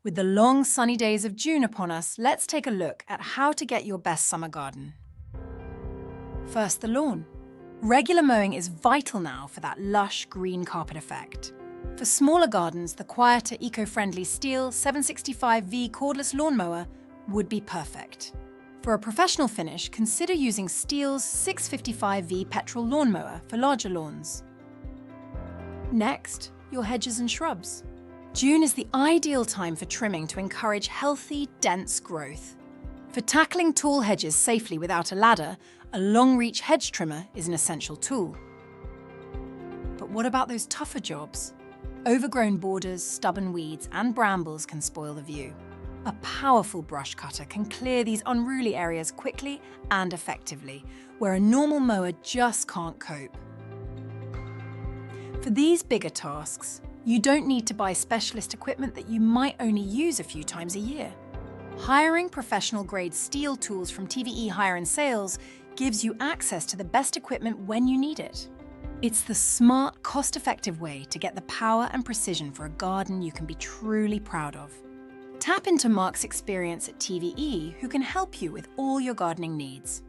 With the long sunny days of June upon us, let's take a look at how to get your best summer garden. First, the lawn. Regular mowing is vital now for that lush green carpet effect. For smaller gardens, the quieter, eco-friendly Stihl 765V cordless lawnmower would be perfect. For a professional finish, consider using Stihl's 655V petrol lawnmower for larger lawns. Next, your hedges and shrubs. June is the ideal time for trimming to encourage healthy, dense growth. For tackling tall hedges safely without a ladder, a long-reach hedge trimmer is an essential tool. But what about those tougher jobs? Overgrown borders, stubborn weeds, and brambles can spoil the view. A powerful brush cutter can clear these unruly areas quickly and effectively, where a normal mower just can't cope. For these bigger tasks, you don't need to buy specialist equipment that you might only use a few times a year. Hiring professional-grade Stihl tools from TVE Hire and Sales gives you access to the best equipment when you need it. It's the smart, cost-effective way to get the power and precision for a garden you can be truly proud of. Tap into Mark's experience at TVE, who can help you with all your gardening needs.